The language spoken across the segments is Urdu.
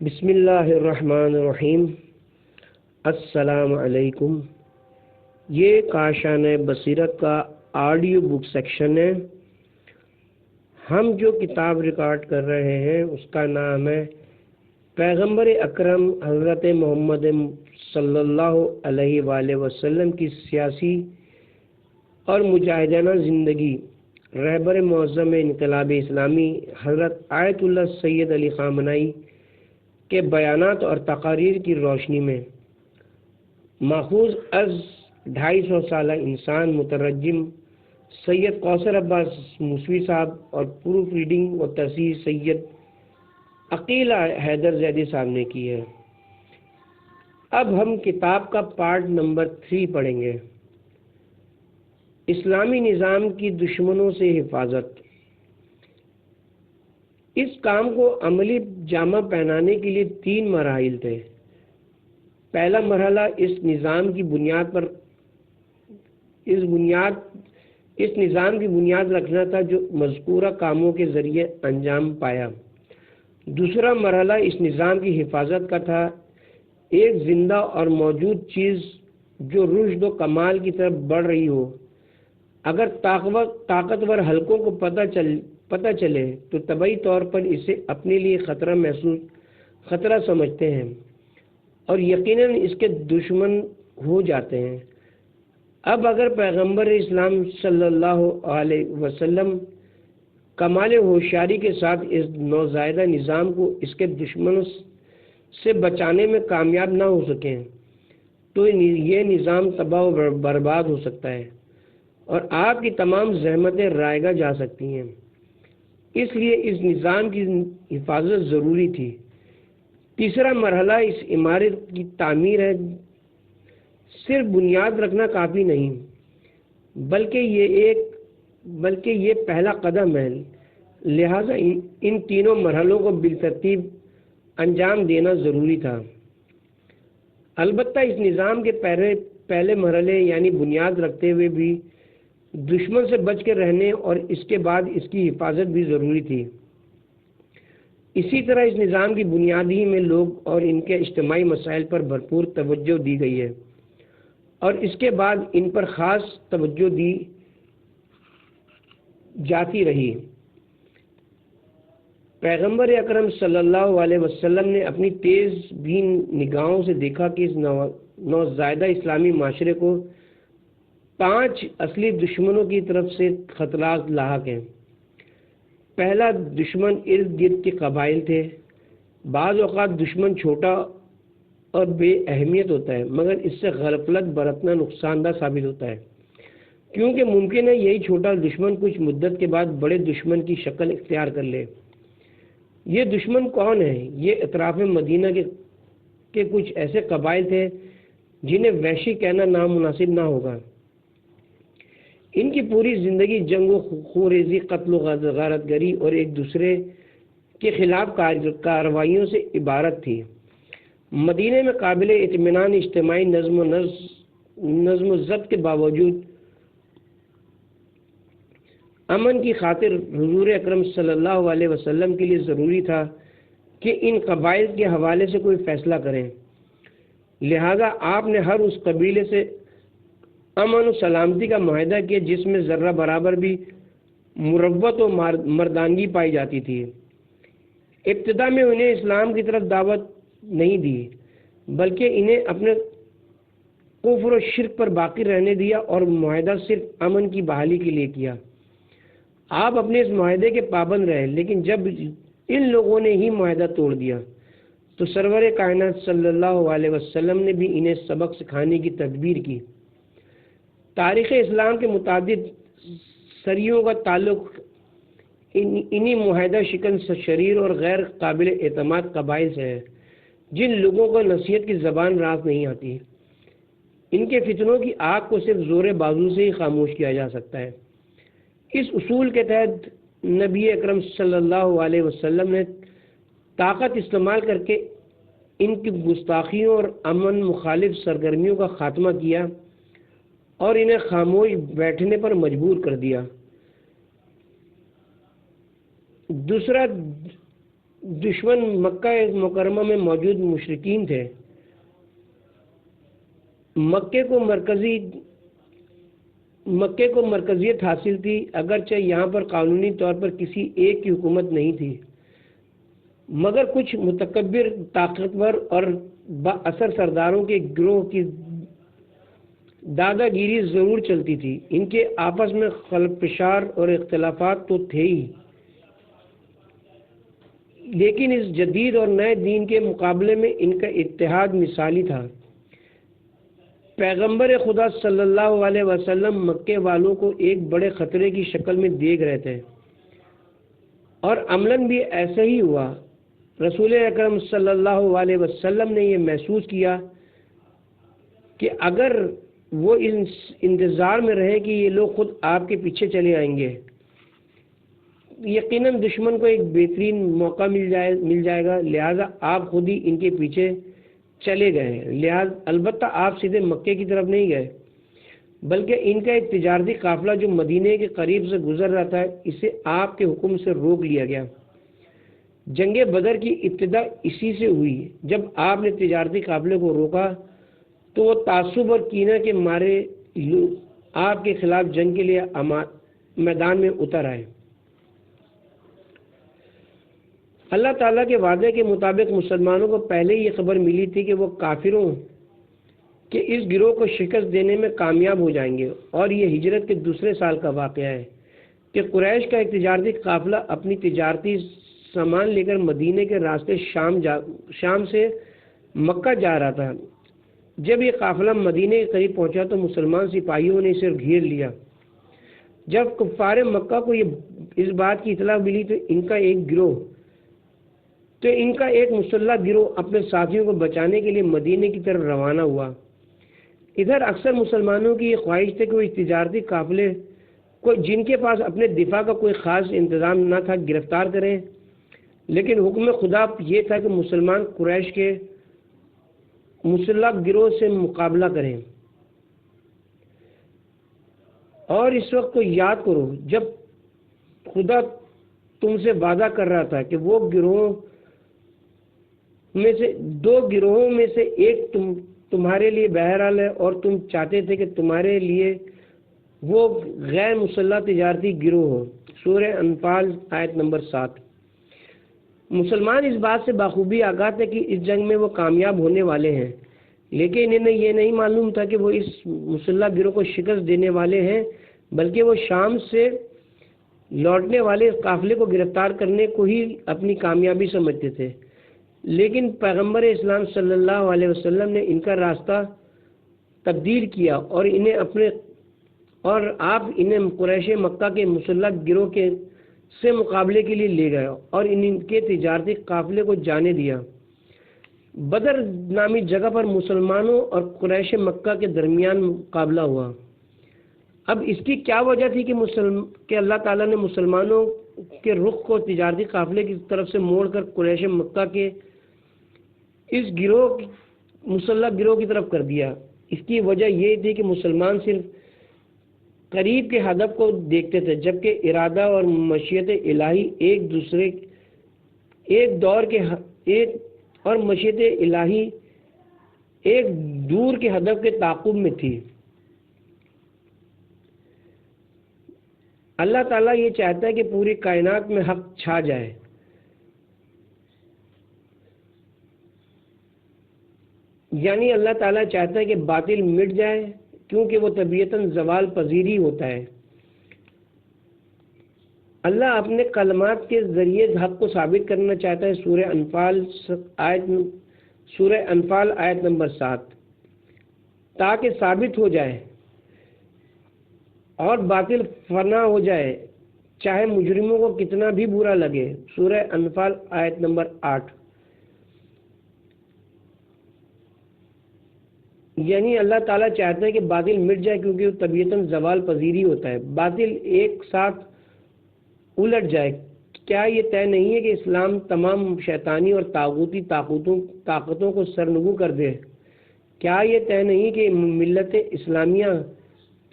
بسم اللہ الرحمن الرحیم۔ السلام علیکم۔ یہ کاشان بصیرت کا آڈیو بک سیکشن ہے۔ ہم جو کتاب ریکارڈ کر رہے ہیں اس کا نام ہے پیغمبر اکرم حضرت محمد صلی اللہ علیہ وآلہ وسلم کی سیاسی اور مجاہدانہ زندگی، رہبر معظم انقلاب اسلامی حضرت آیت اللہ سید علی خامنہئی کے بیانات اور تقاریر کی روشنی میں، ماخوذ از 250 سالہ انسان مترجم سید کوثر عباس موسوی صاحب اور پروف ریڈنگ و تصحیح سید عقیل حیدر زیدی صاحب نے کی ہے۔ اب ہم کتاب کا پارٹ نمبر 3 پڑھیں گے، اسلامی نظام کی دشمنوں سے حفاظت۔ اس کام کو عملی جامہ پہنانے کے لیے 3 مراحل تھے۔ پہلا مرحلہ اس نظام کی بنیاد رکھنا تھا جو مذکورہ کاموں کے ذریعے انجام پایا۔ دوسرا مرحلہ اس نظام کی حفاظت کا تھا، ایک زندہ اور موجود چیز جو رشد و کمال کی طرف بڑھ رہی ہو، اگر طاقتور حلقوں کو پتہ چلے تو طبعی طور پر اسے اپنے لیے خطرہ سمجھتے ہیں اور یقیناً اس کے دشمن ہو جاتے ہیں۔ اب اگر پیغمبر اسلام صلی اللہ علیہ وسلم کمال ہوشیاری کے ساتھ اس نوزائیدہ نظام کو اس کے دشمنوں سے بچانے میں کامیاب نہ ہو سکیں تو یہ نظام تباہ و برباد ہو سکتا ہے اور آپ کی تمام زحمتیں رائگاں جا سکتی ہیں۔ اس لیے اس نظام کی حفاظت ضروری تھی۔ تیسرا مرحلہ اس عمارت کی تعمیر ہے۔ صرف بنیاد رکھنا کافی نہیں، بلکہ یہ پہلا قدم ہے۔ لہذا ان تینوں مرحلوں کو بالترتیب انجام دینا ضروری تھا۔ البتہ اس نظام کے پہلے مرحلے یعنی بنیاد رکھتے ہوئے بھی دشمن سے بچ کے رہنے اور اس کے بعد اس کی حفاظت بھی ضروری تھی۔ اسی طرح اس نظام کی بنیاد ہی میں لوگ اور ان کے اجتماعی مسائل پر بھرپور توجہ دی گئی ہے اور اس کے بعد ان پر خاص توجہ دی جاتی رہی۔ پیغمبر اکرم صلی اللہ علیہ وسلم نے اپنی تیز بین نگاہوں سے دیکھا کہ اس نوزائیدہ اسلامی معاشرے کو 5 اصلی دشمنوں کی طرف سے خطرات لاحق ہیں۔ پہلا دشمن ارد گرد کے قبائل تھے۔ بعض اوقات دشمن چھوٹا اور بے اہمیت ہوتا ہے مگر اس سے غفلت برتنا نقصان دہ ثابت ہوتا ہے، کیونکہ ممکن ہے یہی چھوٹا دشمن کچھ مدت کے بعد بڑے دشمن کی شکل اختیار کر لے۔ یہ دشمن کون ہیں؟ یہ اطراف مدینہ کے کچھ ایسے قبائل تھے جنہیں وحشی کہنا نامناسب نہ ہوگا۔ ان کی پوری زندگی جنگ و خوریزی، قتل و غارت گری اور ایک دوسرے کے خلاف کارروائیوں سے عبارت تھی۔ مدینہ میں قابل اطمینان اجتماعی نظم و ضبط کے باوجود امن کی خاطر حضور اکرم صلی اللہ علیہ وسلم کے لیے ضروری تھا کہ ان قبائل کے حوالے سے کوئی فیصلہ کریں۔ لہذا آپ نے ہر اس قبیلے سے امن و سلامتی کا معاہدہ کیا جس میں ذرہ برابر بھی مروت و مردانگی پائی جاتی تھی۔ ابتدا میں انہیں اسلام کی طرف دعوت نہیں دی بلکہ انہیں اپنے کفر و شرک پر باقی رہنے دیا اور معاہدہ صرف امن کی بحالی کے لیے کیا۔ آپ اپنے اس معاہدے کے پابند رہے، لیکن جب ان لوگوں نے ہی معاہدہ توڑ دیا تو سرور کائنات صلی اللہ علیہ وسلم نے بھی انہیں سبق سکھانے کی تدبیر کی۔ تاریخ اسلام کے متعدد سریوں کا تعلق انہی معاہدہ شکن شریر اور غیر قابل اعتماد قبائل سے ہے جن لوگوں کو نصیحت کی زبان راست نہیں آتی۔ ان کے فتنوں کی آگ کو صرف زور بازو سے ہی خاموش کیا جا سکتا ہے۔ اس اصول کے تحت نبی اکرم صلی اللہ علیہ وسلم نے طاقت استعمال کر کے ان کی گستاخیوں اور امن مخالف سرگرمیوں کا خاتمہ کیا اور انہیں خاموش بیٹھنے پر مجبور کر دیا۔ دشمن مکہ مکرمہ میں موجود مشرکین تھے، مکے کو مرکزیت حاصل تھی، اگرچہ یہاں پر قانونی طور پر کسی ایک کی حکومت نہیں تھی، مگر کچھ متکبر، طاقتور اور با اثر سرداروں کے گروہ کی دادا گیری ضرور چلتی تھی۔ ان کے آپس میں خلفشار اور اختلافات تو تھے ہی، لیکن اس جدید اور نئے دین کے مقابلے میں ان کا اتحاد مثالی تھا۔ پیغمبر خدا صلی اللہ علیہ وسلم مکے والوں کو ایک بڑے خطرے کی شکل میں دیکھ رہے تھے، اور عملاً بھی ایسا ہی ہوا۔ رسول اکرم صلی اللہ علیہ وسلم نے یہ محسوس کیا کہ اگر وہ انتظار میں رہے کہ یہ لوگ خود آپ کے پیچھے چلے آئیں گے، یقیناً دشمن کو ایک بہترین موقع مل جائے گا، لہذا آپ خود ہی ان کے پیچھے چلے گئے۔ البتہ آپ سیدھے مکے کی طرف نہیں گئے، بلکہ ان کا ایک تجارتی قافلہ جو مدینے کے قریب سے گزر رہا تھا، اسے آپ کے حکم سے روک لیا گیا۔ جنگ بدر کی ابتدا اسی سے ہوئی۔ جب آپ نے تجارتی قافلے کو روکا تو وہ تعصب اور کینہ کے مارے آپ کے خلاف جنگ کے لیے میدان میں اتر آئے۔ اللہ تعالیٰ کے وعدے کے مطابق مسلمانوں کو پہلے ہی یہ خبر ملی تھی کہ وہ کافروں کے اس گروہ کو شکست دینے میں کامیاب ہو جائیں گے، اور یہ ہجرت کے دوسرے سال کا واقعہ ہے کہ قریش کا ایک تجارتی قافلہ اپنی تجارتی سامان لے کر مدینے کے راستے شام سے مکہ جا رہا تھا۔ جب یہ قافلہ مدینے کے قریب پہنچا تو مسلمان سپاہیوں نے اسے گھیر لیا۔ جب کفار مکہ کو اس بات کی اطلاع ملی تو ان کا ایک مسلح گروہ اپنے ساتھیوں کو بچانے کے لیے مدینے کی طرف روانہ ہوا۔ ادھر اکثر مسلمانوں کی یہ خواہش تھی کہ وہ اس تجارتی قافلے کو، جن کے پاس اپنے دفاع کا کوئی خاص انتظام نہ تھا، گرفتار کریں، لیکن حکم خدا یہ تھا کہ مسلمان قریش کے مسلح گروہ سے مقابلہ کریں۔ اور اس وقت کو یاد کرو جب خدا تم سے وعدہ کر رہا تھا کہ وہ دو گروہوں میں سے ایک تمہارے لیے بہرحال ہے، اور تم چاہتے تھے کہ تمہارے لیے وہ غیر مسلح تجارتی گروہ ہو۔ سورہ انفال آیت نمبر 7۔ مسلمان اس بات سے بخوبی آگاہ تھے کہ اس جنگ میں وہ کامیاب ہونے والے ہیں، لیکن انہیں یہ نہیں معلوم تھا کہ وہ اس مسلح گروہ کو شکست دینے والے ہیں، بلکہ وہ شام سے لوٹنے والے قافلے کو گرفتار کرنے کو ہی اپنی کامیابی سمجھتے تھے۔ لیکن پیغمبر اسلام صلی اللہ علیہ وسلم نے ان کا راستہ تبدیل کیا اور آپ انہیں قریش مکہ کے مسلح گروہ سے مقابلے کے لیے لے گئے اور ان کے تجارتی قافلے کو جانے دیا۔ بدر نامی جگہ پر مسلمانوں اور قریش مکہ کے درمیان مقابلہ ہوا۔ اب اس کی کیا وجہ تھی کہ اللہ تعالیٰ نے مسلمانوں کے رخ کو تجارتی قافلے کی طرف سے موڑ کر قریش مکہ کے اس مسلح گروہ کی طرف کر دیا؟ اس کی وجہ یہ تھی کہ مسلمان صرف قریب کے ہدف کو دیکھتے تھے، جبکہ ارادہ اور مشیت الہی ایک دور کے ہدف کے تعاقب میں تھی۔ اللہ تعالیٰ یہ چاہتا ہے کہ پوری کائنات میں حق چھا جائے، یعنی اللہ تعالیٰ چاہتا ہے کہ باطل مٹ جائے، کیونکہ وہ طبیعتاً زوال پذیر ہی ہوتا ہے۔ اللہ اپنے کلمات کے ذریعے حق کو ثابت کرنا چاہتا ہے۔ سورہ انفال آیت نمبر 7، تاکہ ثابت ہو جائے اور باطل فنا ہو جائے، چاہے مجرموں کو کتنا بھی برا لگے۔ سورہ انفال آیت نمبر 8۔ یعنی اللہ تعالیٰ چاہتا ہے کہ باطل مٹ جائے، کیونکہ وہ طبیعتاً زوال پذیری ہوتا ہے، باطل ایک ساتھ الٹ جائے۔ کیا یہ طے نہیں ہے کہ اسلام تمام شیطانی اور طاغوتی طاقتوں کو سرنگو کر دے؟ کیا یہ طے نہیں کہ ملت اسلامیہ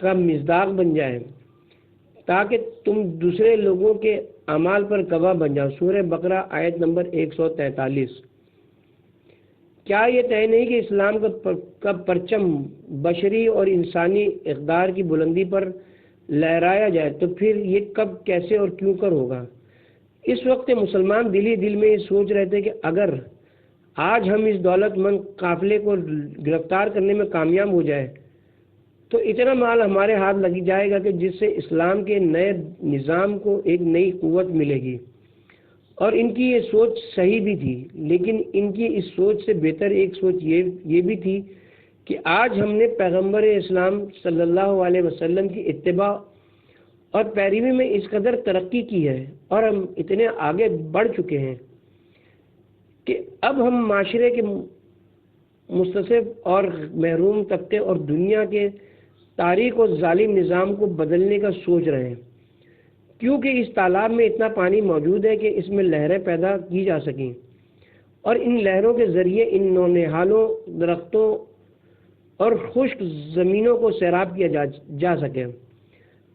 کا مصداق بن جائے، تاکہ تم دوسرے لوگوں کے اعمال پر گواہ بن جاؤ۔ سورہ بقرہ آیت نمبر 143۔ کیا یہ طے نہیں کہ اسلام کا پرچم بشری اور انسانی اقدار کی بلندی پر لہرایا جائے تو پھر یہ کب، کیسے اور کیوں کر ہوگا؟ اس وقت مسلمان دل میں یہ سوچ رہے تھے کہ اگر آج ہم اس دولت مند قافلے کو گرفتار کرنے میں کامیاب ہو جائے تو اتنا مال ہمارے ہاتھ لگ جائے گا کہ جس سے اسلام کے نئے نظام کو ایک نئی قوت ملے گی۔ اور ان کی یہ سوچ صحیح بھی تھی، لیکن ان کی اس سوچ سے بہتر ایک سوچ یہ بھی تھی کہ آج ہم نے پیغمبر اسلام صلی اللہ علیہ وسلم کی اتباع اور پیروی میں اس قدر ترقی کی ہے اور ہم اتنے آگے بڑھ چکے ہیں کہ اب ہم معاشرے کے مستضعف اور محروم طبقے اور دنیا کے تاریک اور ظالم نظام کو بدلنے کا سوچ رہے ہیں، کیونکہ اس تالاب میں اتنا پانی موجود ہے کہ اس میں لہریں پیدا کی جا سکیں اور ان لہروں کے ذریعے ان نونہالوں، درختوں اور خشک زمینوں کو سیراب کیا جا سکے۔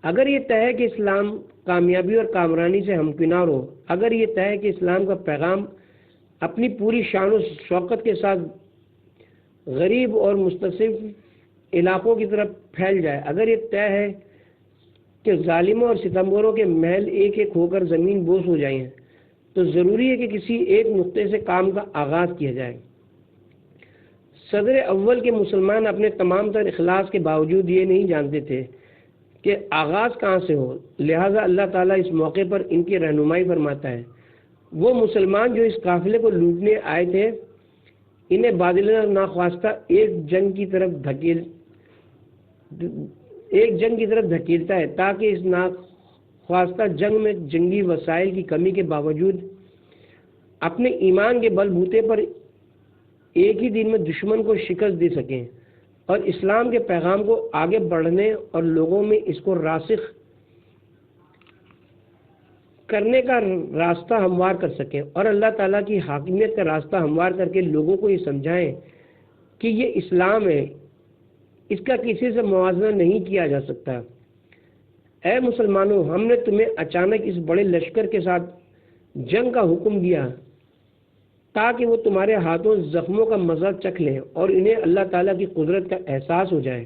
اگر یہ طے ہے کہ اسلام کامیابی اور کامرانی سے ہمکنار ہو، اگر یہ طے ہے کہ اسلام کا پیغام اپنی پوری شان و شوکت کے ساتھ غریب اور مستضعف علاقوں کی طرف پھیل جائے، اگر یہ طے ہے کہ ظالموں اور ستمگروں کے محل ایک ایک ہو کر زمین بوس ہو جائیں، تو ضروری ہے کہ کسی ایک نقطے سے کام کا آغاز کیا جائے۔ صدر اول کے مسلمان اپنے تمام تر اخلاص کے باوجود یہ نہیں جانتے تھے کہ آغاز کہاں سے ہو، لہٰذا اللہ تعالیٰ اس موقع پر ان کی رہنمائی فرماتا ہے۔ وہ مسلمان جو اس قافلے کو لوٹنے آئے تھے، انہیں بادلہ ناخواستہ ایک جنگ کی طرف دھکیلتا ہے تاکہ اس ناخواستہ جنگ میں جنگی وسائل کی کمی کے باوجود اپنے ایمان کے بل بوتے پر ایک ہی دن میں دشمن کو شکست دے سکیں اور اسلام کے پیغام کو آگے بڑھنے اور لوگوں میں اس کو راسخ کرنے کا راستہ ہموار کر سکیں اور اللہ تعالیٰ کی حاکمیت کا راستہ ہموار کر کے لوگوں کو یہ سمجھائیں کہ یہ اسلام ہے، اس کا کسی سے موازنہ نہیں کیا جا سکتا۔ اے مسلمانوں، ہم نے تمہیں اچانک اس بڑے لشکر کے ساتھ جنگ کا حکم دیا تاکہ وہ تمہارے ہاتھوں زخموں کا مزہ چکھ لیں اور انہیں اللہ تعالیٰ کی قدرت کا احساس ہو جائے۔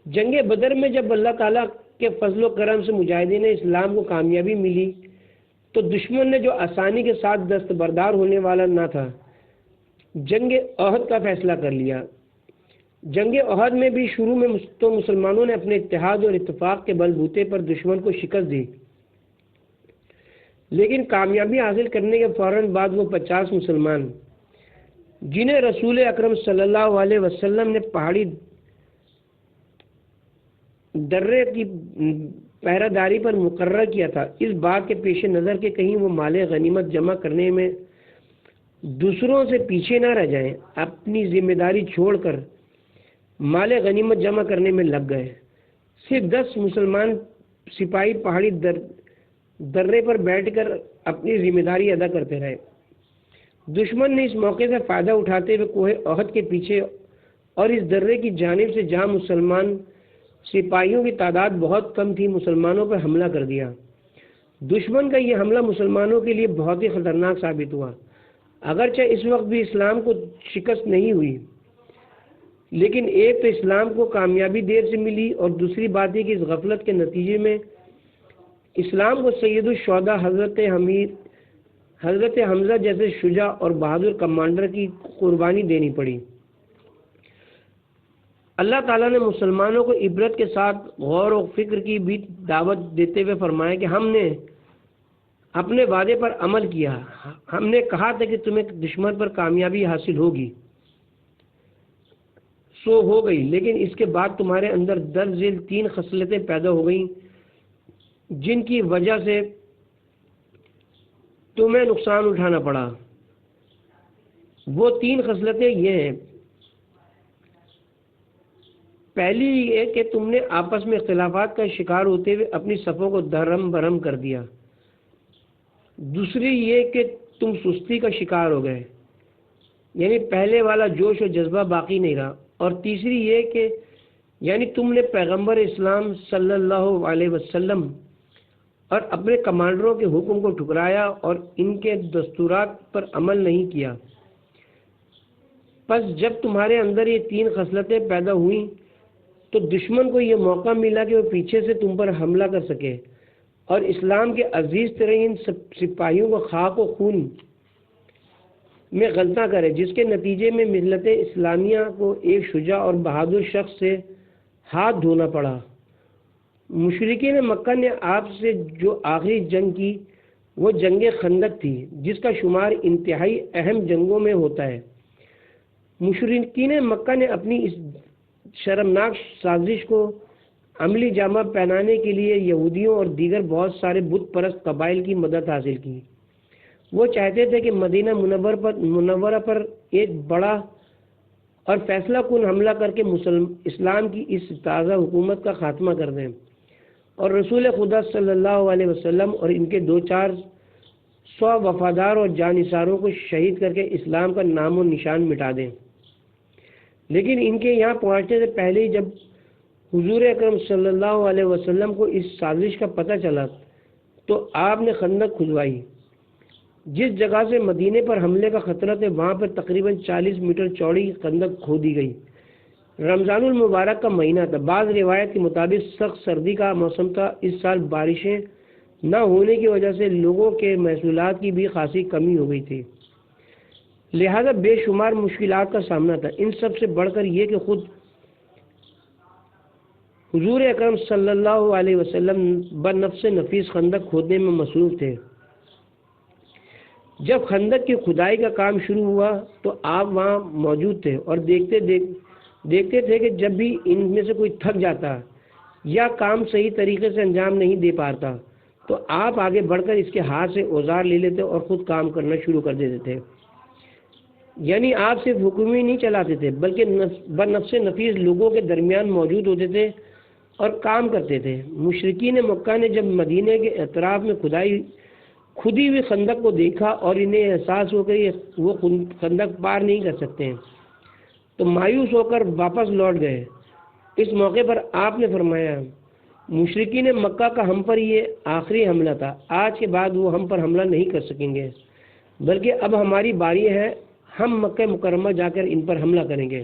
جنگ بدر میں جب اللہ تعالیٰ کے فضل و کرم سے مجاہدین اسلام کو کامیابی ملی تو دشمن نے جو آسانی کے ساتھ دستبردار ہونے والا نہ تھا، جنگ احد کا فیصلہ کر لیا۔ جنگ احد میں بھی شروع میں تو مسلمانوں نے اپنے اتحاد اور اتفاق کے بل بوتے پر دشمن کو شکست دی، لیکن کامیابی حاصل کرنے کے فوراً بعد وہ 50 مسلمان جنہیں رسول اکرم صلی اللہ علیہ وسلم نے پہاڑی درے کی پہرہ داری پر مقرر کیا تھا، اس بات کے پیش نظر کہ کہیں وہ مال غنیمت جمع کرنے میں دوسروں سے پیچھے نہ رہ جائیں، اپنی ذمہ داری چھوڑ کر مال غنیمت جمع کرنے میں لگ گئے۔ صرف 10 مسلمان سپاہی پہاڑی درے پر بیٹھ کر اپنی ذمہ داری ادا کرتے رہے۔ دشمن نے اس موقع سے فائدہ اٹھاتے ہوئے کوہ احد کے پیچھے اور اس درے کی جانب سے جہاں مسلمان سپاہیوں کی تعداد بہت کم تھی، مسلمانوں پر حملہ کر دیا۔ دشمن کا یہ حملہ مسلمانوں کے لیے بہت ہی خطرناک ثابت ہوا۔ اگرچہ اس وقت بھی اسلام کو شکست نہیں ہوئی، لیکن ایک تو اسلام کو کامیابی دیر سے ملی اور دوسری بات یہ کہ اس غفلت کے نتیجے میں اسلام کو سید الشہداء حضرت حمزہ جیسے شجاع اور بہادر کمانڈر کی قربانی دینی پڑی۔ اللہ تعالیٰ نے مسلمانوں کو عبرت کے ساتھ غور و فکر کی بھی دعوت دیتے ہوئے فرمایا کہ ہم نے اپنے وعدے پر عمل کیا، ہم نے کہا تھا کہ تمہیں دشمن پر کامیابی حاصل ہوگی، سو ہو گئی، لیکن اس کے بعد تمہارے اندر درج ذیل 3 خصلتیں پیدا ہو گئیں جن کی وجہ سے تمہیں نقصان اٹھانا پڑا۔ وہ 3 خصلتیں یہ ہیں، پہلی یہ کہ تم نے آپس میں اختلافات کا شکار ہوتے ہوئے اپنی صفوں کو دھرم بھرم کر دیا، دوسری یہ کہ تم سستی کا شکار ہو گئے، یعنی پہلے والا جوش و جذبہ باقی نہیں رہا، اور تیسری یہ کہ یعنی تم نے پیغمبر اسلام صلی اللہ علیہ وسلم اور اپنے کمانڈروں کے حکم کو ٹھکرایا اور ان کے دستورات پر عمل نہیں کیا۔ پس جب تمہارے اندر یہ تین خصلتیں پیدا ہوئیں تو دشمن کو یہ موقع ملا کہ وہ پیچھے سے تم پر حملہ کر سکے اور اسلام کے عزیز ترین سپاہیوں کو خاک و خون میں غلطہ کرے، جس کے نتیجے میں ملت اسلامیہ کو ایک شجاع اور بہادر شخص سے ہاتھ دھونا پڑا۔ مشرکین مکہ نے آپ سے جو آخری جنگ کی وہ جنگ خندق تھی، جس کا شمار انتہائی اہم جنگوں میں ہوتا ہے۔ مشرکین مکہ نے اپنی اس شرمناک سازش کو عملی جامہ پہنانے کے لیے یہودیوں اور دیگر بہت سارے بت پرست قبائل کی مدد حاصل کی۔ وہ چاہتے تھے کہ مدینہ منورہ پر ایک بڑا اور فیصلہ کن حملہ کر کے اسلام کی اس تازہ حکومت کا خاتمہ کر دیں اور رسول خدا صلی اللہ علیہ وسلم اور ان کے 200-400 وفادار اور جانثاروں کو شہید کر کے اسلام کا نام و نشان مٹا دیں۔ لیکن ان کے یہاں پہنچنے سے پہلے ہی جب حضور اکرم صلی اللہ علیہ وسلم کو اس سازش کا پتہ چلا تو آپ نے خندق کھدوائی۔ جس جگہ سے مدینے پر حملے کا خطرہ تھا وہاں پر تقریباً 40 میٹر چوڑی خندق کھودی گئی۔ رمضان المبارک کا مہینہ تھا، بعض روایت کے مطابق سخت سردی کا موسم تھا۔ اس سال بارشیں نہ ہونے کی وجہ سے لوگوں کے محصولات کی بھی خاصی کمی ہو گئی تھی، لہذا بے شمار مشکلات کا سامنا تھا۔ ان سب سے بڑھ کر یہ کہ خود حضور اکرم صلی اللہ علیہ وسلم بنفس نفیس خندق کھودنے میں مصروف تھے۔ جب خندق کی کھدائی کا کام شروع ہوا تو آپ وہاں موجود تھے اور دیکھتے تھے کہ جب بھی ان میں سے کوئی تھک جاتا یا کام صحیح طریقے سے انجام نہیں دے پاتا تو آپ آگے بڑھ کر اس کے ہاتھ سے اوزار لے لیتے اور خود کام کرنا شروع کر دیتے تھے۔ یعنی آپ صرف حکم ہی نہیں چلاتے تھے بلکہ بنفس نفیس لوگوں کے درمیان موجود ہوتے تھے اور کام کرتے تھے۔ مشرکین مکہ نے جب مدینے کے اطراف میں کھدی ہوئی خندق کو دیکھا اور انہیں احساس ہو کہ وہ خندق پار نہیں کر سکتے ہیں تو مایوس ہو کر واپس لوٹ گئے۔ اس موقع پر آپ نے فرمایا، مشرکین مکہ کا ہم پر یہ آخری حملہ تھا، آج کے بعد وہ ہم پر حملہ نہیں کر سکیں گے، بلکہ اب ہماری باری ہے، ہم مکہ مکرمہ جا کر ان پر حملہ کریں گے۔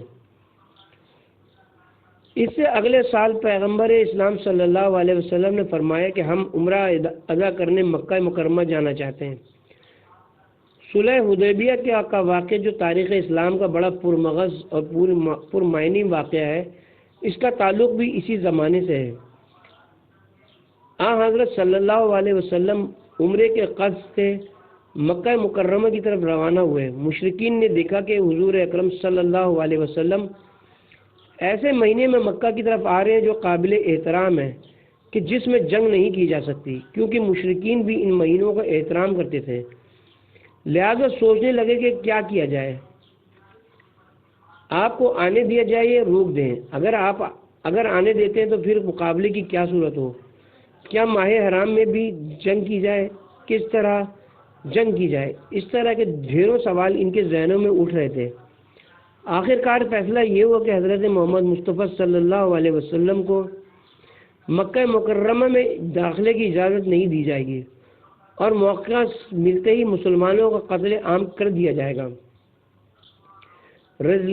اس سے اگلے سال پیغمبر اسلام صلی اللہ علیہ وسلم نے فرمایا کہ ہم عمرہ ادا کرنے مکہ مکرمہ جانا چاہتے ہیں۔ صلح حدیبیہ کا واقعہ جو تاریخ اسلام کا بڑا پرمغز اور پرمعنی واقعہ ہے، اس کا تعلق بھی اسی زمانے سے ہے۔ حضرت صلی اللہ علیہ وسلم عمرے کے قصد سے مکہ مکرمہ کی طرف روانہ ہوئے۔ مشرکین نے دیکھا کہ حضور اکرم صلی اللہ علیہ وسلم ایسے مہینے میں مکہ کی طرف آ رہے ہیں جو قابل احترام ہے کہ جس میں جنگ نہیں کی جا سکتی، کیونکہ مشرکین بھی ان مہینوں کا احترام کرتے تھے۔ لہذا سوچنے لگے کہ کیا کیا جائے، آپ کو آنے دیا جائے یا روک دیں؟ اگر آنے دیتے ہیں تو پھر مقابلے کی کیا صورت ہو؟ کیا ماہ حرام میں بھی جنگ کی جائے؟ کس طرح جنگ کی جائے؟ اس طرح کے ڈھیروں سوال ان کے ذہنوں میں اٹھ رہے تھے۔ آخر کار فیصلہ یہ ہوا کہ حضرت محمد مصطفیٰ صلی اللہ علیہ وسلم کو مکہ مکرمہ میں داخلے کی اجازت نہیں دی جائے گی اور موقع ملتے ہی مسلمانوں کا قتل عام کر دیا جائے گا۔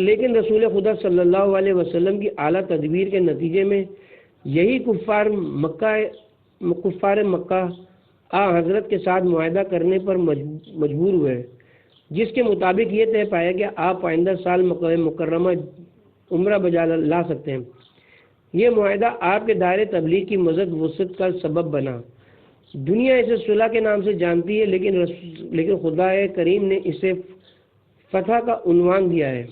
لیکن رسول خدا صلی اللہ علیہ وسلم کی اعلیٰ تدبیر کے نتیجے میں یہی کفار مکہ حضرت کے ساتھ معاہدہ کرنے پر مجبور ہوئے، جس کے مطابق یہ طے پایا کہ آپ آئندہ سال مکہ مکرمہ عمرہ بجا لا سکتے ہیں۔ یہ معاہدہ آپ کے دائرے تبلیغ کی مزید وسعت کا سبب بنا۔ دنیا اسے صلح کے نام سے جانتی ہے، لیکن خدا کریم نے اسے فتح کا عنوان دیا ہے۔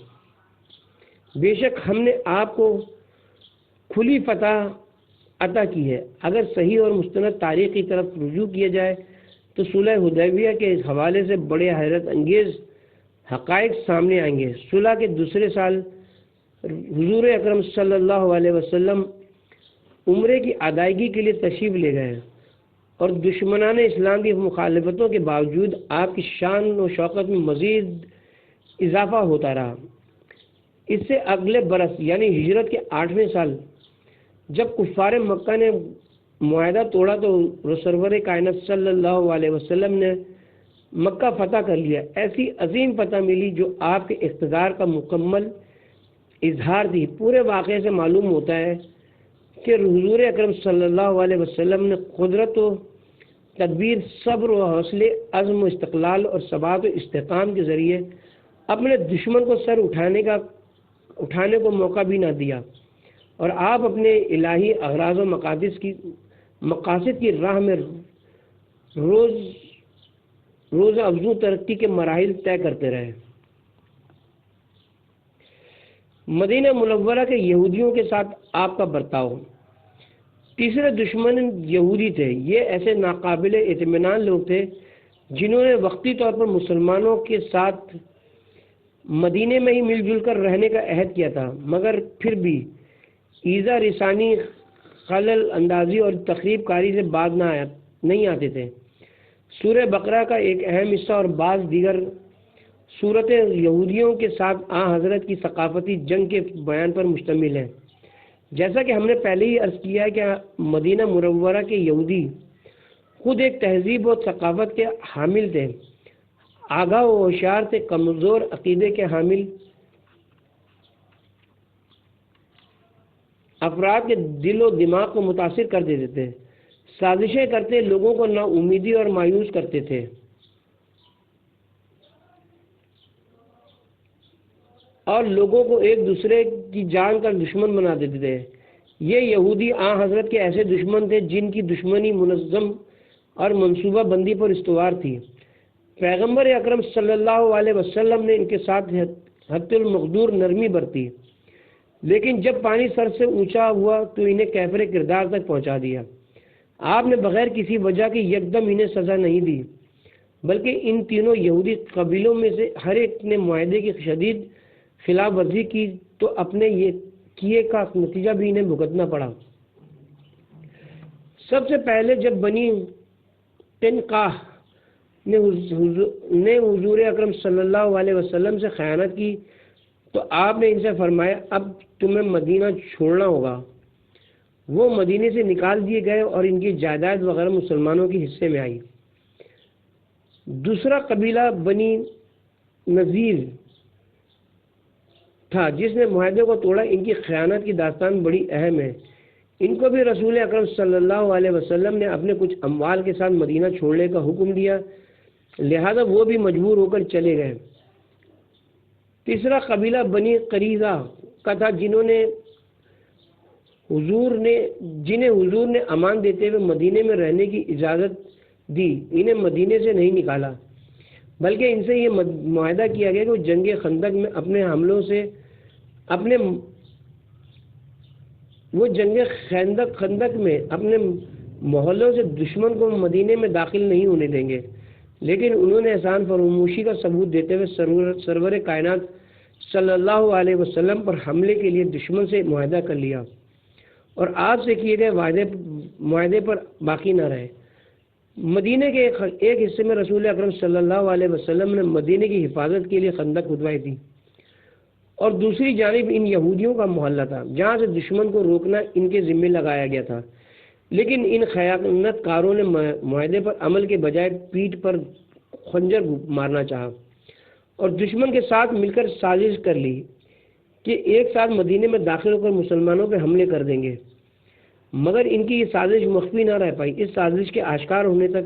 بے شک ہم نے آپ کو کھلی فتح عطا کی ہے۔ اگر صحیح اور مستند تاریخ کی طرف رجوع کیا جائے تو صلح حدیبیہ کے حوالے سے بڑے حیرت انگیز حقائق سامنے آئیں گے۔ صلح کے دوسرے سال حضور اکرم صلی اللہ علیہ وسلم عمرے کی ادائیگی کے لیے تشریف لے گئے اور دشمنان اسلام کی مخالفتوں کے باوجود آپ کی شان و شوکت میں مزید اضافہ ہوتا رہا۔ اس سے اگلے برس یعنی ہجرت کے 8ویں سال جب کفار مکہ نے معاہدہ توڑا تو سرور کائنات صلی اللہ علیہ وسلم نے مکہ فتح کر لیا۔ ایسی عظیم فتح ملی جو آپ کے اقتدار کا مکمل اظہار تھی۔ پورے واقعے سے معلوم ہوتا ہے کہ حضور اکرم صلی اللہ علیہ وسلم نے قدرت و تدبیر، صبر و حوصلے، عزم و استقلال اور ثبات و استحکام کے ذریعے اپنے دشمن کو سر اٹھانے کو موقع بھی نہ دیا، اور آپ اپنے الہی اغراض و مقاصد کی راہ میں روز افزوں ترقی کے مراحل طے کرتے رہے۔ مدینہ منورہ کے یہودیوں کے ساتھ آپ کا برتاؤ۔ تیسرے دشمن یہودی تھے۔ یہ ایسے ناقابل اطمینان لوگ تھے جنہوں نے وقتی طور پر مسلمانوں کے ساتھ مدینے میں ہی مل جل کر رہنے کا عہد کیا تھا، مگر پھر بھی ایذا رسانی، خلل اندازی اور تخریب کاری سے باز نہیں آتے تھے۔ سورہ بقرہ کا ایک اہم حصہ اور بعض دیگر صورتیں یہودیوں کے ساتھ حضرت کی ثقافتی جنگ کے بیان پر مشتمل ہیں۔ جیسا کہ ہم نے پہلے ہی عرض کیا ہے کہ مدینہ منورہ کے یہودی خود ایک تہذیب و ثقافت کے حامل تھے، آگاہ و ہوشیار تھے، کمزور عقیدے کے حامل افراد کے دل و دماغ کو متاثر کر دیتے تھے، سازشیں کرتے، لوگوں کو نا امیدی اور مایوس کرتے تھے، اور لوگوں کو ایک دوسرے کی جان کا دشمن بنا دیتے تھے۔ یہ یہودی حضرت کے ایسے دشمن تھے جن کی دشمنی منظم اور منصوبہ بندی پر استوار تھی۔ پیغمبر اکرم صلی اللہ علیہ وسلم نے ان کے ساتھ حد المقدور نرمی برتی، لیکن جب پانی سر سے اونچا ہوا تو انہیں کیفر کردار تک پہنچا دیا۔ آپ نے بغیر کسی وجہ کے یکدم انہیں سزا نہیں دی، بلکہ ان تینوں یہودی قبیلوں میں سے ہر ایک نے معاہدے کی شدید خلاف ورزی کی تو اپنے یہ کیے کا نتیجہ بھی انہیں بھگتنا پڑا۔ سب سے پہلے جب بنی قینقاع نے حضور اکرم صلی اللہ علیہ وسلم سے خیانت کی تو آپ نے ان سے فرمایا اب تمہیں مدینہ چھوڑنا ہوگا۔ وہ مدینے سے نکال دیے گئے اور ان کی جائیداد وغیرہ مسلمانوں کے حصے میں آئی۔ دوسرا قبیلہ بنی نذیر تھا جس نے معاہدے کو توڑا۔ ان کی خیانت کی داستان بڑی اہم ہے۔ ان کو بھی رسول اکرم صلی اللہ علیہ وسلم نے اپنے کچھ اموال کے ساتھ مدینہ چھوڑنے کا حکم دیا، لہذا وہ بھی مجبور ہو کر چلے گئے۔ تیسرا قبیلہ بنی قریظہ کا تھا جنہیں حضور نے امان دیتے ہوئے مدینے میں رہنے کی اجازت دی۔ انہیں مدینے سے نہیں نکالا، بلکہ ان سے یہ معاہدہ کیا گیا کہ وہ جنگ خندق میں اپنے حملوں سے خندق میں اپنے محلوں سے دشمن کو مدینے میں داخل نہیں ہونے دیں گے، لیکن انہوں نے احسان فراموشی کا ثبوت دیتے ہوئے سرور کائنات صلی اللہ علیہ وسلم پر حملے کے لیے دشمن سے معاہدہ کر لیا اور آپ سے کیے گئے معاہدے پر باقی نہ رہے۔ مدینے کے ایک حصے میں رسول اکرم صلی اللہ علیہ وسلم نے مدینے کی حفاظت کے لیے خندق کھدوائی تھی، اور دوسری جانب ان یہودیوں کا محلہ تھا جہاں سے دشمن کو روکنا ان کے ذمہ لگایا گیا تھا، لیکن ان خیانت کاروں نے معاہدے پر عمل کے بجائے پیٹھ پر خنجر مارنا چاہا اور دشمن کے ساتھ مل کر سازش کر لی کہ ایک ساتھ مدینے میں داخل ہو کر مسلمانوں پہ حملے کر دیں گے، مگر ان کی یہ سازش مخفی نہ رہ پائی۔ اس سازش کے آشکار ہونے تک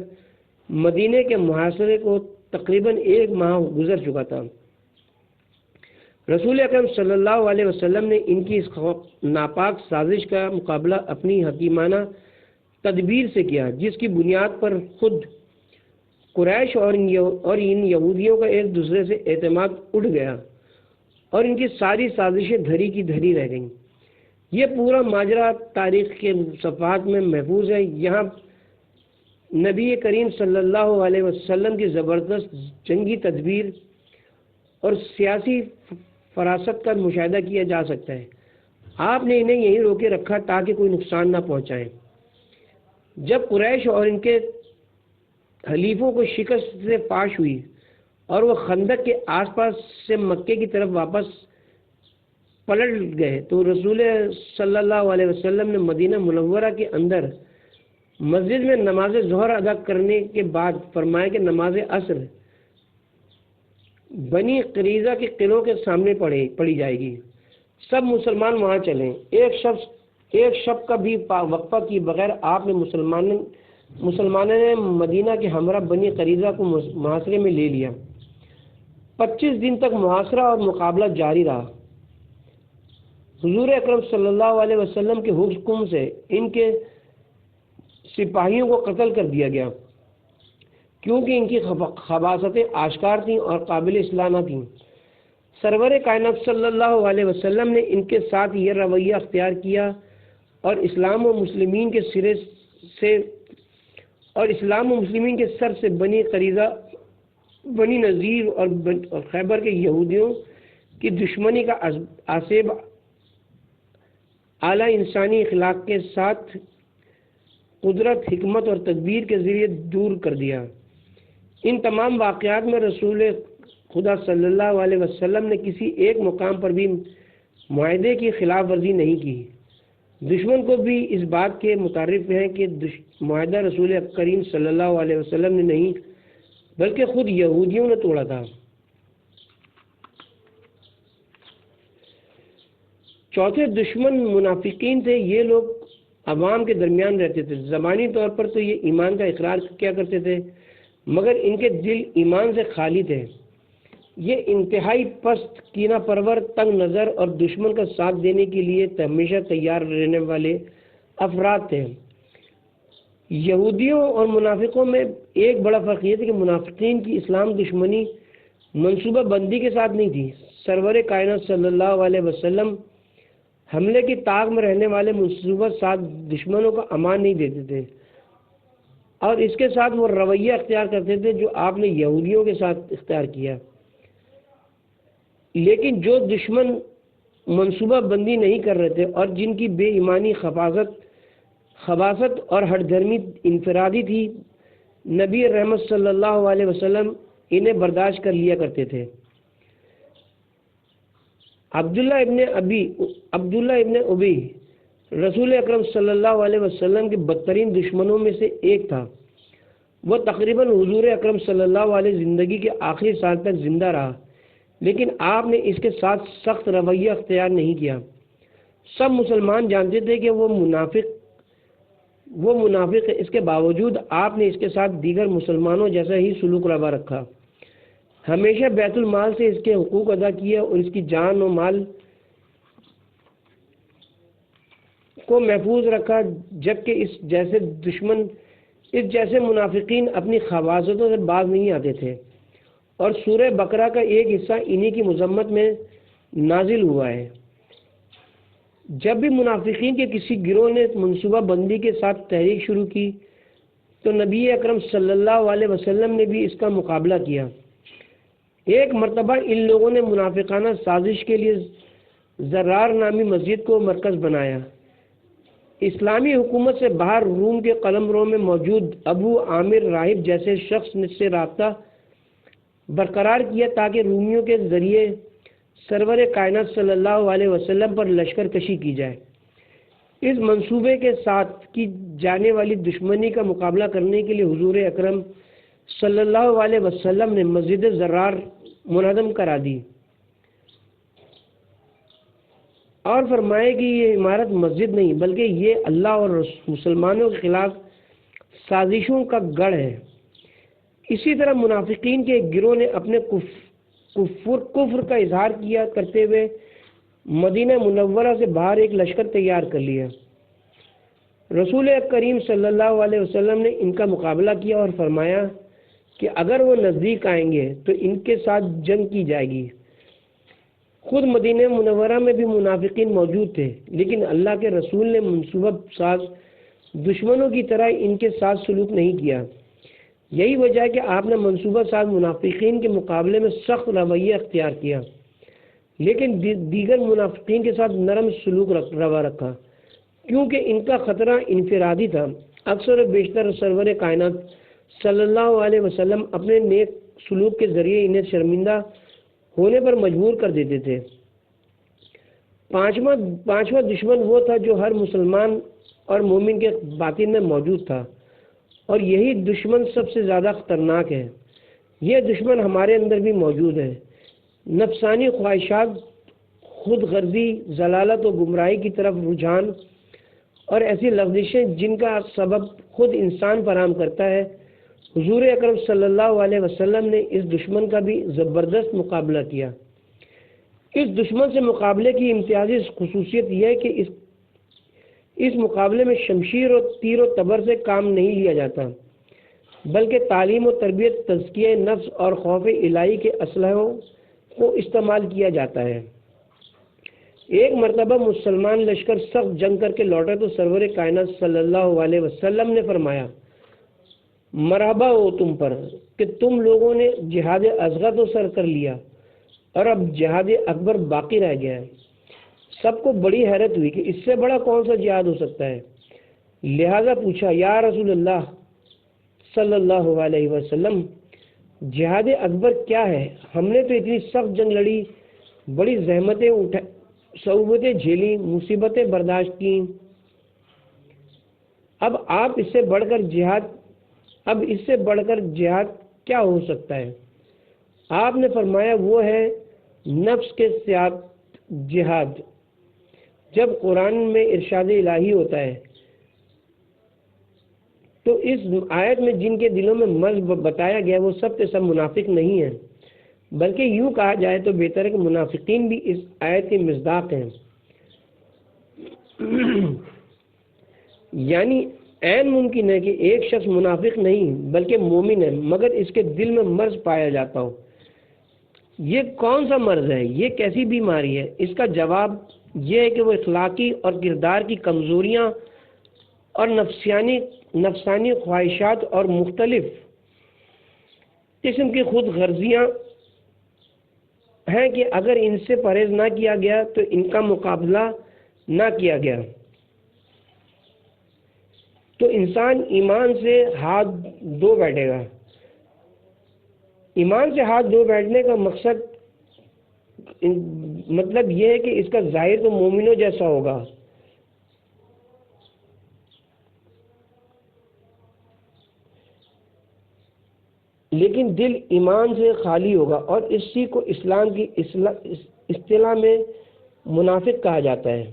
مدینے کے محاصرے کو تقریباً 1 ماہ گزر چکا تھا۔ رسول اکرم صلی اللہ علیہ وسلم نے ان کی اس ناپاک سازش کا مقابلہ اپنی حکیمانہ تدبیر سے کیا، جس کی بنیاد پر خود قریش اور ان یہودیوں کا ایک دوسرے سے اعتماد اٹھ گیا اور ان کی ساری سازشیں دھری کی دھری رہ گئیں۔ یہ پورا ماجرا تاریخ کے صفحات میں محفوظ ہے۔ یہاں نبی کریم صلی اللہ علیہ وسلم کی زبردست جنگی تدبیر اور سیاسی فراست کا مشاہدہ کیا جا سکتا ہے۔ آپ نے انہیں یہیں روکے رکھا تاکہ کوئی نقصان نہ پہنچائیں۔ جب قریش اور ان کے حلیفوں کو شکست سے پاش ہوئی اور وہ خندق کے آس پاس سے مکے کی طرف واپس پلٹ گئے تو رسول صلی اللہ علیہ وسلم نے مدینہ منورہ کے اندر مسجد میں نماز ظہر ادا کرنے کے بعد فرمایا کہ نماز عصر بنی قریظہ کے قلعوں کے سامنے پڑھی جائے گی، سب مسلمان وہاں چلیں۔ ایک شب کا بھی وقفہ کی بغیر آپ نے مسلمانوں نے مدینہ کے ہمراہ بنی قریظہ کو محاصرے میں لے لیا۔ 25 دن تک محاصرہ اور مقابلہ جاری رہا۔ حضور اکرم صلی اللہ علیہ وسلم کے حکم سے ان کے سپاہیوں کو قتل کر دیا گیا، کیونکہ ان کی خباثتیں آشکار تھیں اور قابل اصلاح نہ تھیں۔ سرور کائنات صلی اللہ علیہ وسلم نے ان کے ساتھ یہ رویہ اختیار کیا اور اسلام و مسلمین کے سر سے بنی قریظہ، بنی نذیر اور خیبر کے یہودیوں کی دشمنی کا آسیب اعلیٰ انسانی اخلاق کے ساتھ قدرت، حکمت اور تدبیر کے ذریعے دور کر دیا۔ ان تمام واقعات میں رسول خدا صلی اللہ علیہ وسلم نے کسی ایک مقام پر بھی معاہدے کی خلاف ورزی نہیں کی۔ دشمن کو بھی اس بات کے متعارف ہیں کہ معاہدہ رسول کریم صلی اللہ علیہ وسلم نے نہیں بلکہ خود یہودیوں نے توڑا تھا۔ چوتھے دشمن منافقین تھے۔ یہ لوگ عوام کے درمیان رہتے تھے، زبانی طور پر تو یہ ایمان کا اقرار کیا کرتے تھے مگر ان کے دل ایمان سے خالی تھے۔ یہ انتہائی پست، کینہ پرور، تنگ نظر اور دشمن کا ساتھ دینے کے لیے ہمیشہ تیار رہنے والے افراد تھے۔ یہودیوں اور منافقوں میں ایک بڑا فرق یہ تھا کہ منافقین کی اسلام دشمنی منصوبہ بندی کے ساتھ نہیں تھی۔ سرور کائنات صلی اللہ علیہ وسلم حملے کی طاق میں رہنے والے منصوبہ ساتھ دشمنوں کو امان نہیں دیتے تھے اور اس کے ساتھ وہ رویہ اختیار کرتے تھے جو آپ نے یہودیوں کے ساتھ اختیار کیا۔ لیکن جو دشمن منصوبہ بندی نہیں کر رہے تھے اور جن کی بے ایمانی، خباثت اور ہٹ دھرمی انفرادی تھی، نبی رحمت صلی اللہ علیہ وسلم انہیں برداشت کر لیا کرتے تھے۔ عبداللہ ابن ابی رسول اکرم صلی اللہ علیہ وسلم کے بدترین دشمنوں میں سے ایک تھا۔ وہ تقریباً حضور اکرم صلی اللہ علیہ زندگی کے آخری سال تک زندہ رہا، لیکن آپ نے اس کے ساتھ سخت رویہ اختیار نہیں کیا۔ سب مسلمان جانتے تھے کہ وہ منافق ہے، اس کے باوجود آپ نے اس کے ساتھ دیگر مسلمانوں جیسا ہی سلوک روا رکھا۔ ہمیشہ بیت المال سے اس کے حقوق ادا کیا اور اس کی جان و مال کو محفوظ رکھا، جبکہ اس جیسے منافقین اپنی خباثتوں سے باز نہیں آتے تھے، اور سورہ بقرہ کا ایک حصہ انہی کی مذمت میں نازل ہوا ہے۔ جب بھی منافقین کے کسی گروہ نے منصوبہ بندی کے ساتھ تحریک شروع کی تو نبی اکرم صلی اللہ علیہ وسلم نے بھی اس کا مقابلہ کیا۔ ایک مرتبہ ان لوگوں نے منافقانہ سازش کے لیے زرار نامی مسجد کو مرکز بنایا۔ اسلامی حکومت سے باہر روم کے قلمرو میں موجود ابو عامر راہب جیسے شخص سے رابطہ برقرار کیا تاکہ رومیوں کے ذریعے سرور کائنات صلی اللہ علیہ وسلم پر لشکر کشی کی جائے۔ اس منصوبے کے ساتھ کی جانے والی دشمنی کا مقابلہ کرنے کے لیے حضور اکرم صلی اللہ علیہ وسلم نے مسجد زرار منہدم کرا دی اور فرمایا کہ یہ عمارت مسجد نہیں بلکہ یہ اللہ اور مسلمانوں کے خلاف سازشوں کا گڑھ ہے۔ اسی طرح منافقین کے ایک گروہ نے اپنے کفر کا اظہار کیا کرتے ہوئے مدینہ منورہ سے باہر ایک لشکر تیار کر لیا۔ رسول کریم صلی اللہ علیہ وسلم نے ان کا مقابلہ کیا اور فرمایا کہ اگر وہ نزدیک آئیں گے تو ان کے ساتھ جنگ کی جائے گی۔ خود مدینہ منورہ میں بھی منافقین موجود تھے، لیکن اللہ کے رسول نے منصوبہ ساز دشمنوں کی طرح ان کے ساتھ سلوک نہیں کیا۔ یہی وجہ ہے کہ آپ نے منصوبہ ساز منافقین کے مقابلے میں سخت رویہ اختیار کیا، لیکن دیگر منافقین کے ساتھ نرم سلوک روا رکھا، کیونکہ ان کا خطرہ انفرادی تھا۔ اکثر و بیشتر سرور کائنات صلی اللہ علیہ وسلم اپنے نیک سلوک کے ذریعے انہیں شرمندہ ہونے پر مجبور کر دیتے تھے۔ پانچواں دشمن وہ تھا جو ہر مسلمان اور مومن کے باطن میں موجود تھا، اور یہی دشمن سب سے زیادہ خطرناک ہے۔ یہ دشمن ہمارے اندر بھی موجود ہے۔ نفسانی خواہشات، خود غرضی، ضلالت و گمراہی کی طرف رجحان اور ایسی لغزشیں جن کا سبب خود انسان فراہم کرتا ہے۔ حضور اکرم صلی اللہ علیہ وسلم نے اس دشمن کا بھی زبردست مقابلہ کیا۔ اس دشمن سے مقابلے کی امتیازی خصوصیت یہ ہے کہ اس مقابلے میں شمشیر اور تیر و تبر سے کام نہیں لیا جاتا، بلکہ تعلیم و تربیت، تزکیہ نفس اور خوف الہی کے اسلحوں کو استعمال کیا جاتا ہے۔ ایک مرتبہ مسلمان لشکر سخت جنگ کر کے لوٹا تو سرور کائنات صلی اللہ علیہ وسلم نے فرمایا، مرحبا ہو تم پر کہ تم لوگوں نے جہاد اصغر تو سر کر لیا اور اب جہاد اکبر باقی رہ گیا ہے۔ سب کو بڑی حیرت ہوئی کہ اس سے بڑا کون سا جہاد ہو سکتا ہے، لہذا پوچھا، یا رسول اللہ صلی اللہ علیہ وسلم، جہاد اکبر کیا ہے؟ ہم نے تو اتنی سخت جنگ لڑی، بڑی زحمتیں صعوبتیں جھیلی، مصیبتیں برداشت کی، اب اس سے بڑھ کر جہاد کیا ہو سکتا ہے؟ آپ نے فرمایا، وہ ہے نفس کے ساتھ جہاد۔ جب قرآن میں ارشاد الہی ہوتا ہے تو اس آیت میں جن کے دلوں میں مرض بتایا گیا وہ سب کے سب منافق نہیں ہیں، بلکہ یوں کہا جائے تو بہتر ہے کہ منافقین بھی اس آیت کے مصداق ہیں۔ یعنی عین ممکن ہے کہ ایک شخص منافق نہیں بلکہ مومن ہے، مگر اس کے دل میں مرض پایا جاتا ہو۔ یہ کون سا مرض ہے؟ یہ کیسی بیماری ہے؟ اس کا جواب یہ ہے کہ وہ اخلاقی اور کردار کی کمزوریاں اور نفسانی خواہشات اور مختلف قسم کی خود غرضیاں ہیں کہ اگر ان سے پرہیز نہ کیا گیا تو ان کا مقابلہ نہ کیا گیا تو انسان ایمان سے ہاتھ دھو بیٹھے گا۔ ایمان سے ہاتھ دھو بیٹھنے کا مطلب یہ ہے کہ اس کا ظاہر تو مومنوں جیسا ہوگا، لیکن دل ایمان سے خالی ہوگا، اور اسی کو اسلام کی اصطلاح میں منافق کہا جاتا ہے۔